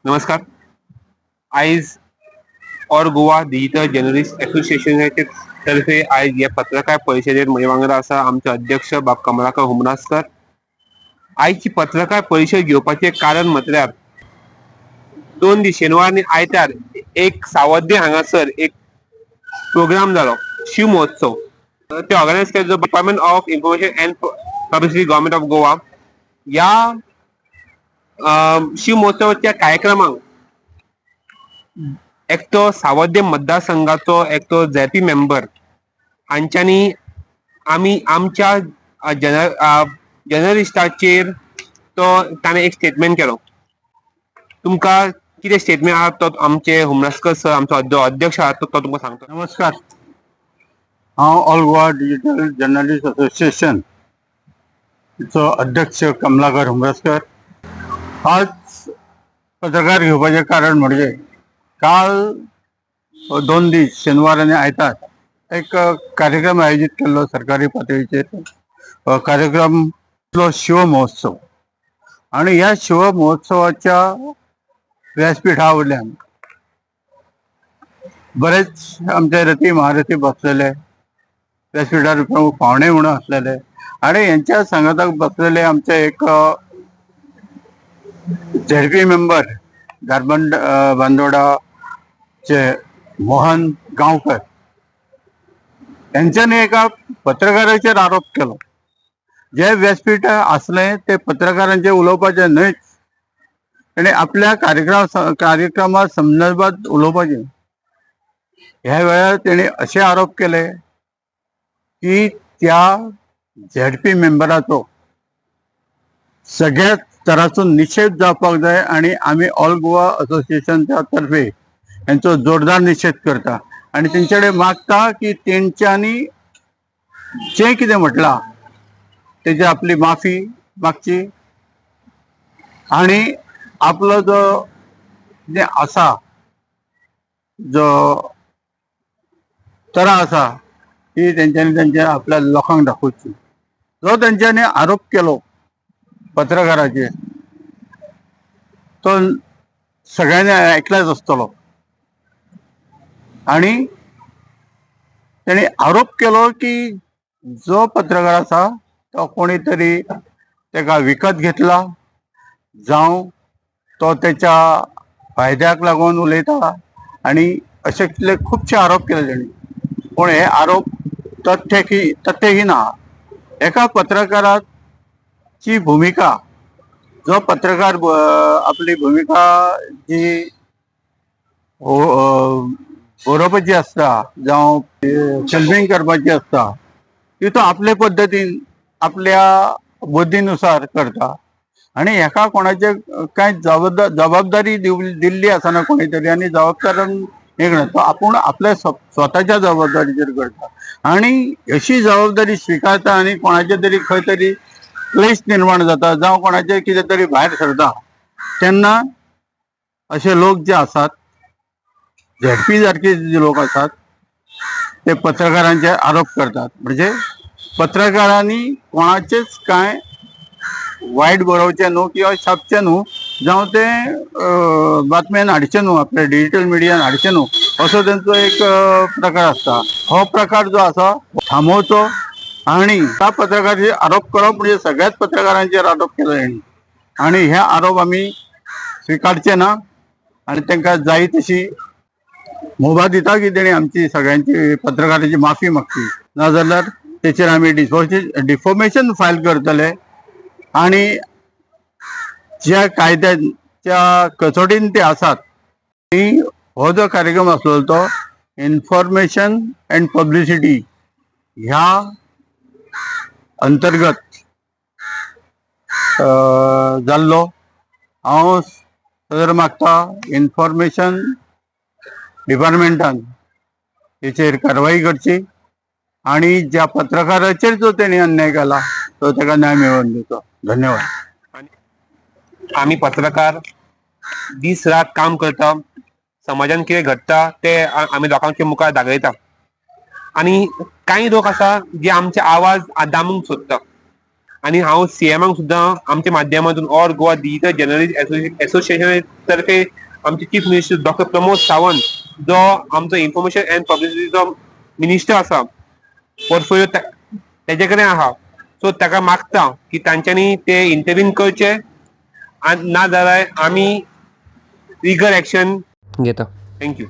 नमस्कार. आयज all Goa digital journalist असोसिएशनाचे तर्फे आयज या पत्रकार परिषदेत म्हजे वांगडा आसा आमचे अध्यक्ष बाब कमलाकर हुमनासकर. आयची पत्रकार परिषद घेवपाचें कारण म्हटल्यार 2 दीस शेनवार आनी आयतार एक सावड्डे हांगासर एक प्रोग्राम जालो शिव महोत्सव. ते ऑर्गनायज केल्लो department of information and publicity government of Goa. या शिव महोत्सवाच्या कार्यक्रमाक एकटो सावड्डे मतदारसंघाचो एकटो झेपी मेंबर हांच्यांनी आमी आमच्या जर्नलिस्टाचेर ताणें एक स्टेटमेंट केलो. तुमकां कितें स्टेटमेंट आहा तो आमचे हुमनासकर सर आमचो अध्यक्ष आहा तो तुमकां सांगता. नमस्कार. हांव all Goa digital journalist association चो अध्यक्ष कमलाकर हुमनासकर. आज पत्रकार घेवपाचें कारण म्हणजे काल 2 दीस शेनवार आनी आयतार एक कार्यक्रम आयोजीत केल्लो सरकारी पातळीचेर. कार्यक्रम शिव महोत्सव आणि ह्या शिव महोत्सवाच्या व्यासपीठा वयल्यान बरेच आमचे रथी महारथी बसलेले, व्यासपीठार पावणे म्हणून असलेले आणि यांच्या सांगाताक बसलेले आमचे एक झेडपी मेंबर गारबंड बांदोडाचे मोहन गांवकर यांच्यानी एका पत्रकाराचेर आरोप केलो. जे व्यासपीठ असले ते पत्रकारांचे उलोवपाचे न्हयच, ताणें आपल्या कार्यक्रमा संदर्भात उलोवपाचें. ह्या वेळार तेणे असे आरोप केले की त्या झेडपी मेंबराचो सगळ्या तराचो निषेध जावपाक जाय आणि आमी ऑल गोवा असोसिएशनच्या तर्फे यांचो जोरदार निषेध करता आणि तेंचे कडेन मागता की तेंच्यांनी जे कितें म्हटलां तेजी आपली माफी मागची आणि आपलो जो जे आसा जो तरा आसा ती तेंच्यांनी तेंच्या आपल्या लोकांक दाखोवची. जो तेंच्यांनी आरोप केलो पत्रकाराचेर तो सगळ्यांनी ऐकलाच आसतलो आणि तेणी आरोप केलो की जो पत्रकार आसा तो कोणी तरी तेका विकत घेतला जावं तो तेच्या फायद्याक लागून उलयता आणि अशे खुबशे आरोप केले तेणी. पूण हे आरोप तथ्यहीन आहा. एका पत्रकाराची भूमिका, जो पत्रकार आपली भूमिका जी बरोवपाची आसता जावं फिल्मींग करपाची आसता ती तो आपले पद्दतीन आपल्या बुद्धीनुसार करता आणि हेका कोणाचे कांय जबाबदारी दिल्ली आसना कोणी तरी आनी जबाबदार तो आपूण आपल्या स्वताच्या जबाबदारीचेर करता आणि अशी जबाबदारी स्विकारता आणि कोणाचे तरी खंय तरी क्लेश निर्माण जाता जावं कोणाचे कितें तरी भायर सरता तेन्ना असे लोक जे आसात, झेडपी सारखे जे लोक आसात ते पत्रकारांचे आरोप करतात. म्हणजे पत्रकारांनी कोणाचेच काय वायट बरोवचें न्हू किंवा छापचें न्हू जावं ते बातम्यान हाडचें न्हू, आपल्या डिजिटल मिडियान हाडचें न्हू असो तेंचो एक प्रकार आसता. हो प्रकार जो आसा थांबोवचो आणि त्या पत्रकाराचेर आरोप करप म्हणजे सगळ्याच पत्रकारांचेर आरोप केलो हेणी आणि हे आरोप आमी स्विकारचे ना आणि तांकां जाय तशी मुभा दिता की तेणी आमची सगळ्यांची पत्रकाराची माफी मागची, नाजाल्यार तेचेर आमी डिफॉर्मेशन फायल करतले आणि ज्या कायद्याच्या कसोटीन ते आसात ती हो जो कार्यक्रम आसलो तो इन्फॉर्मेशन अँड पब्लिसिटी ह्या अंतर्गत जाल्लो. हांव सदर मागता इन्फॉर्मेशन डिपार्टमेंटान हेचेर कारवाई करची आणि ज्या पत्रकाराचेर जो तेणी अन्याय केला तो ताका न्याय मेळोवन दिवचो. धन्यवाद. आमी पत्रकार दीस रात काम करता, समाजान कितें घडटा ते आमी लोकांच्या मुखार दाखयता आणि काही लोक आसा जे आमचे आवाज दामूंक सोदता आणि हांव सीएमाक सुद्दां आमच्या माध्यमातून all Goa digital journalist association तर्फे आमचे chief minister doctor Pramod Sawant जो आमचो इन्फॉर्मेशन अँड पब्लिसिटीचो मिनिस्टर आसा पोर्टफोलिओ तेजे कडेन आहा, सो ताका मागता की तांच्यांनी ते इंटरव्हीन करचे ना जाल्यार आमी लिगल एक्शन घेता. थँक्यू.